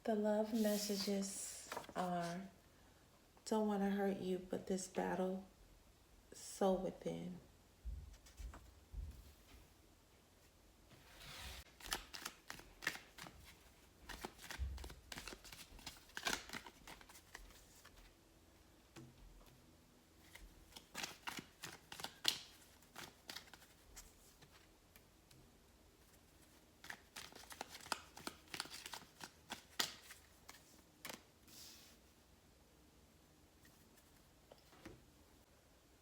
The love messages are, don't want to hurt you, but this battle so within.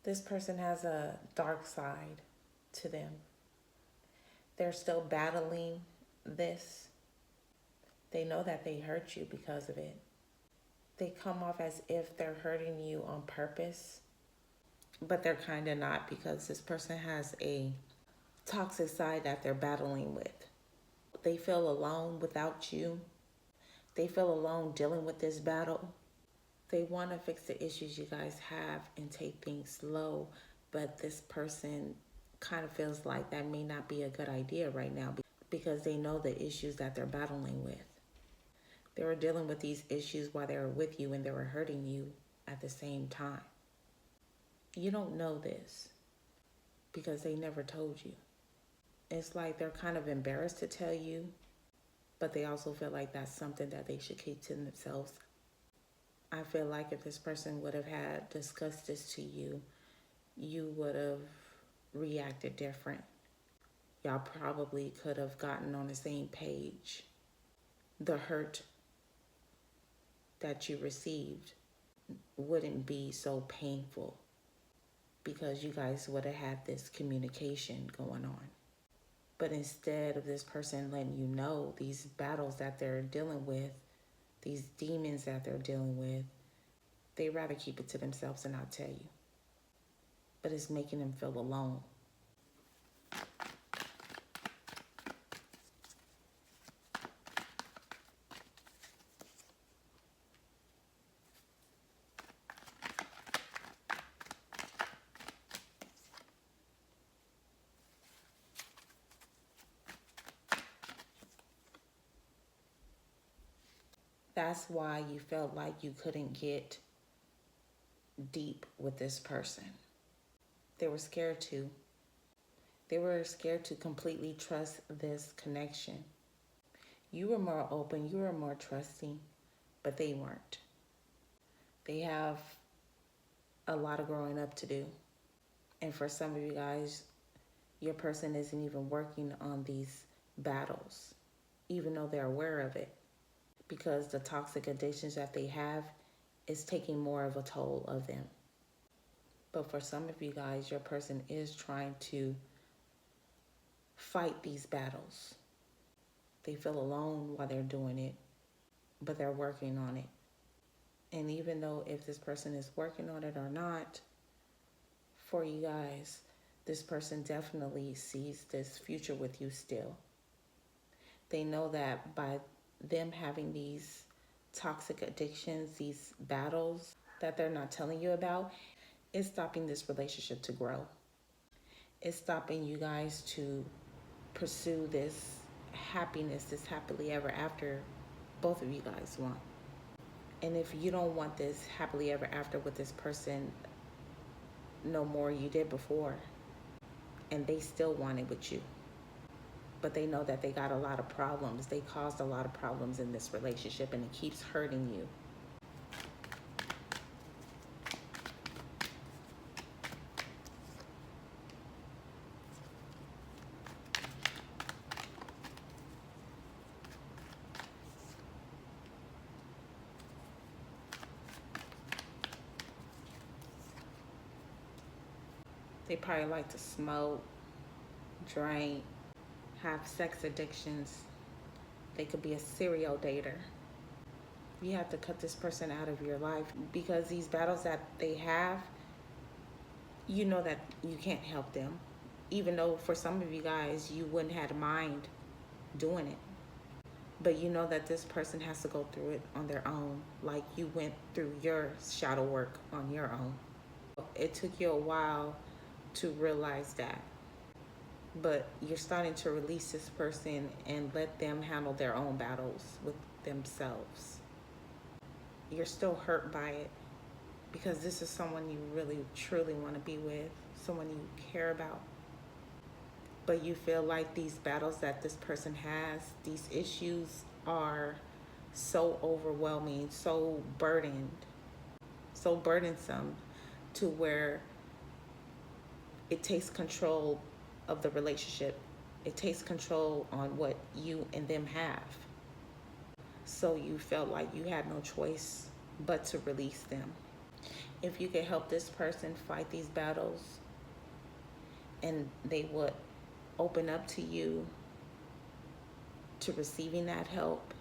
This person has a dark side to them. They're still battling this. They know that they hurt you because of it. They come off as if they're hurting you on purpose, but they're kind of not, because this person has a toxic side that they're battling with. They feel alone without you. They feel alone dealing with this battle. They want to fix the issues you guys have and take things slow, but this person kind of feels like that may not be a good idea right now because they know the issues that they're battling with. They were dealing with these issues while they were with you and they were hurting you at the same time. You don't know this because they never told you. It's like they're kind of embarrassed to tell you, but they also feel like that's something that they should keep to themselves. I feel like if this person would have had discussed this to you, you would have reacted different. Y'all probably could have gotten on the same page. The hurt that you received wouldn't be so painful because you guys would have had this communication going on. But instead of this person letting you know these battles that they're dealing with, these demons that they're dealing with, they rather keep it to themselves and not tell you. But it's making them feel alone. That's why you felt like you couldn't get deep with this person. They were scared to. They were scared to completely trust this connection. You were more open, you were more trusting, but they weren't. They have a lot of growing up to do. And for some of you guys, your person isn't even working on these battles, even though they're aware of it, because the toxic addictions that they have is taking more of a toll of them. But for some of you guys, your person is trying to fight these battles. They feel alone while they're doing it, but they're working on it. And even though if this person is working on it or not, for you guys, this person definitely sees this future with you still. They know that by them having these toxic addictions, these battles that they're not telling you about, it's stopping this relationship to grow. It's stopping you guys to pursue this happiness, this happily ever after both of you guys want. And if you don't want this happily ever after with this person no more, you did before, and they still want it with you, but they know that they got a lot of problems. They caused a lot of problems in this relationship and it keeps hurting you. They probably like to smoke, drink, have sex addictions. They could be a serial dater. You have to cut this person out of your life because these battles that they have, you know that you can't help them. Even though for some of you guys, you wouldn't have mind doing it. But you know that this person has to go through it on their own, like you went through your shadow work on your own. It took you a while to realize that, but you're starting to release this person and let them handle their own battles with themselves. You're still hurt by it because this is someone you really truly want to be with, someone you care about. But you feel like these battles that this person has, these issues are so overwhelming, so burdened, so burdensome, to where it takes control of the relationship. It takes control on what you and them have. So you felt like you had no choice but to release them. If you could help this person fight these battles and they would open up to you, to receiving that help,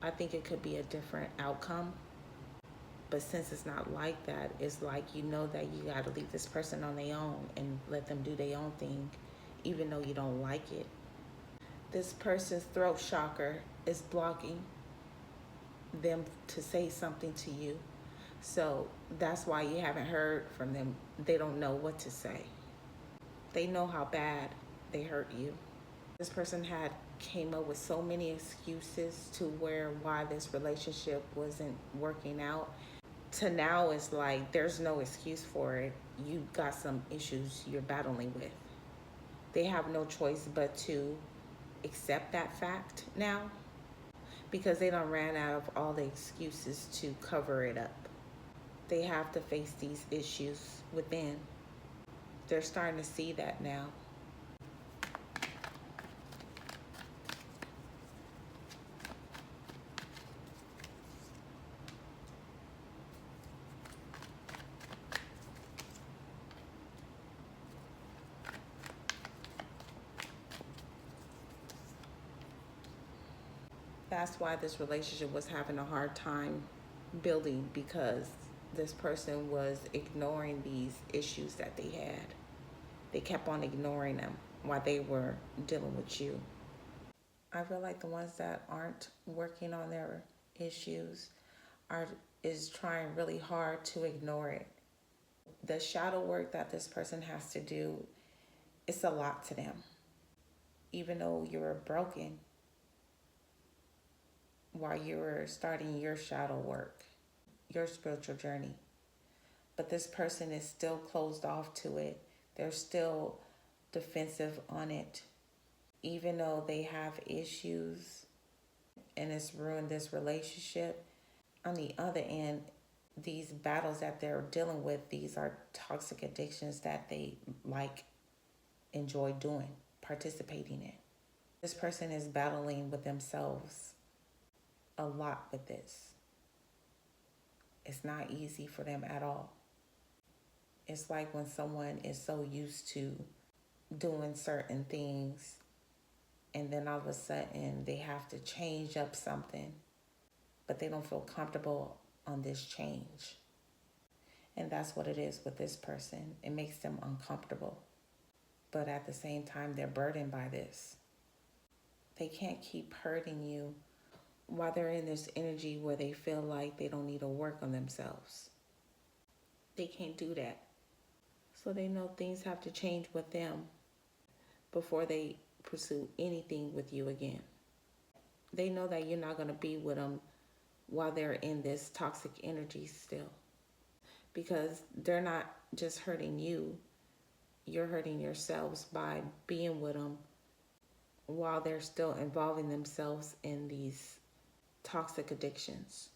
I think it could be a different outcome. But since it's not like that, it's like you know that you got to leave this person on their own and let them do their own thing, even though you don't like it. This person's throat chakra is blocking them to say something to you. So that's why you haven't heard from them. They don't know what to say. They know how bad they hurt you. This person had came up with so many excuses to why this relationship wasn't working out. To now it's like there's no excuse for it. You got some issues you're battling with. They have no choice but to accept that fact now, because they done ran out of all the excuses to cover it up. They have to face these issues within. They're starting to see that now. That's why this relationship was having a hard time building, because this person was ignoring these issues that they had. They kept on ignoring them while they were dealing with you. I feel like the ones that aren't working on their issues is trying really hard to ignore it. The shadow work that this person has to do, it's a lot to them. Even though you were broken while you were starting your shadow work, your spiritual journey. But this person is still closed off to it. They're still defensive on it. Even though they have issues and it's ruined this relationship, on the other end, these battles that they're dealing with, these are toxic addictions that they enjoy doing, participating in. This person is battling with themselves a lot with this. It's not easy for them at all. It's like when someone is so used to doing certain things and then all of a sudden they have to change up something, but they don't feel comfortable on this change. And that's what it is with this person. It makes them uncomfortable. But at the same time, they're burdened by this. They can't keep hurting you while they're in this energy where they feel like they don't need to work on themselves. They can't do that. So they know things have to change with them before they pursue anything with you again. They know that you're not going to be with them while they're in this toxic energy still. Because they're not just hurting you, you're hurting yourselves by being with them while they're still involving themselves in these toxic addictions.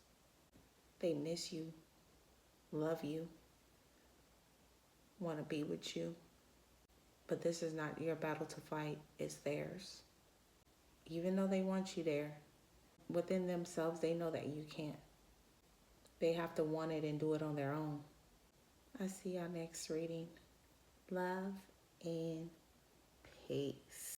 They miss you, love you, want to be with you. But this is not your battle to fight, it's theirs. Even though they want you there, within themselves, they know that you can't. They have to want it and do it on their own. I see y'all next reading. Love and peace.